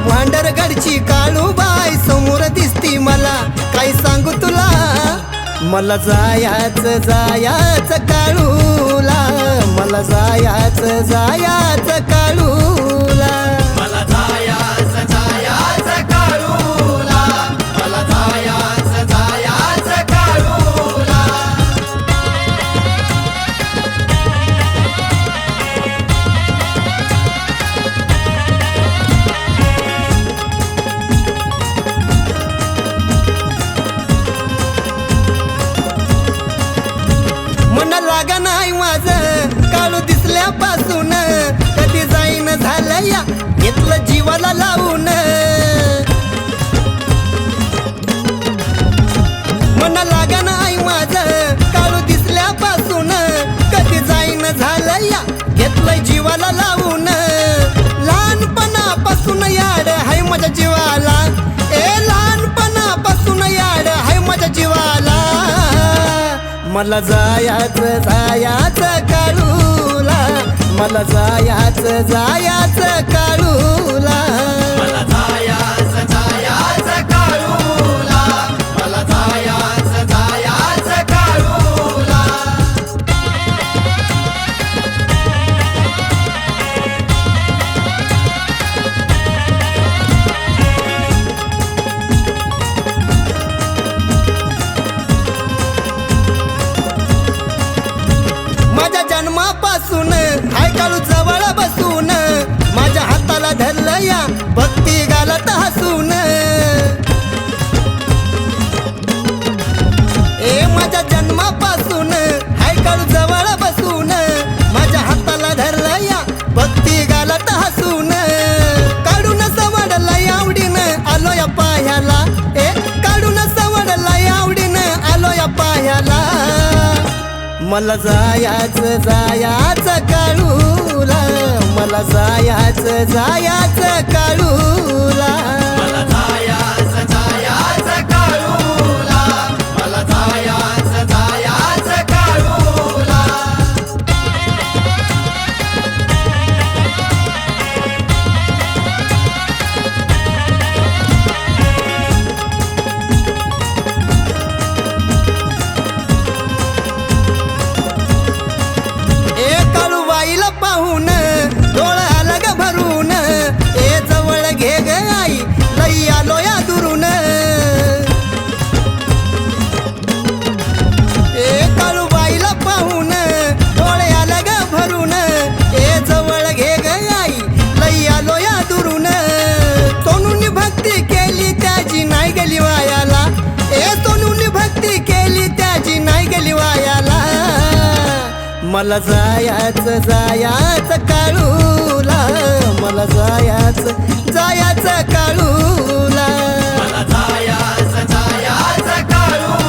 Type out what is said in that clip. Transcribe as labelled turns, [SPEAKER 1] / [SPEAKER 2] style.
[SPEAKER 1] मांढरगडची काळूबाई समोर दिसती मला, काय सांगू तुला, मला जायाचं जायाचं काळूला, मला जायाचं जायाचं काळूला,
[SPEAKER 2] मला जायाचं जायाचं काळूला, मला जायाचं जायाचं काळूला.
[SPEAKER 1] मन लागा नाही माझं काळू दिसल्यापासून, कधी जाईन झालं या घेतलं जीवाला लावून. मन लागा नाही माझं काळू दिसल्यापासून, कधी जाईन झालं या घेतलं जीवाला लावून. लहानपणापासून याड हाय माझ्या जीवाला, लहानपणापासून याड हाय माझ्या जीवाला, मला जायाचं जायाचं काळूला, मला जायाचं जायाचं काळूला,
[SPEAKER 2] मला जायाचं जायाचं काळूला, मला जायाचं जायाचं काळूला.
[SPEAKER 1] माझ्या जन्मापासून हाय काळू जवळ बसून, माझ्या हाताला धरलं या भक्ती घालत हसून. माझ्या जन्मापासून हाय काळू जवळ बसून, माझ्या हाताला धरलं या भक्ती घालत हसून. काढून सवडला आवडीनं आलो या पायाला, काढून सवडला आवडीनं आलो या पायाला, मला जायाचं जायाचं काळूला, मला जायाचं जायाचं काळूला,
[SPEAKER 2] मला जायाचं जायाचं काळूला, मला जायाचं जायाचं काळूला.
[SPEAKER 1] काळूबाईला पाहून डोळा आला ग भरून, जवळ घे ग आई लई आलो या दुरून. काळूबाईला पाहून डोळे आला ग भरून, जवळ घे ग आई लई आलो या दुरून. सोनूनी भक्ती केली त्याची नाही गेली वायाला, सोनूनी भक्ती केली त्याची नाही गेली वायाला, मला जायाचं जायाचं काळूला, मला जायाचं जायाचं काळूला,
[SPEAKER 2] मला जायाचं जायाचं काळूला.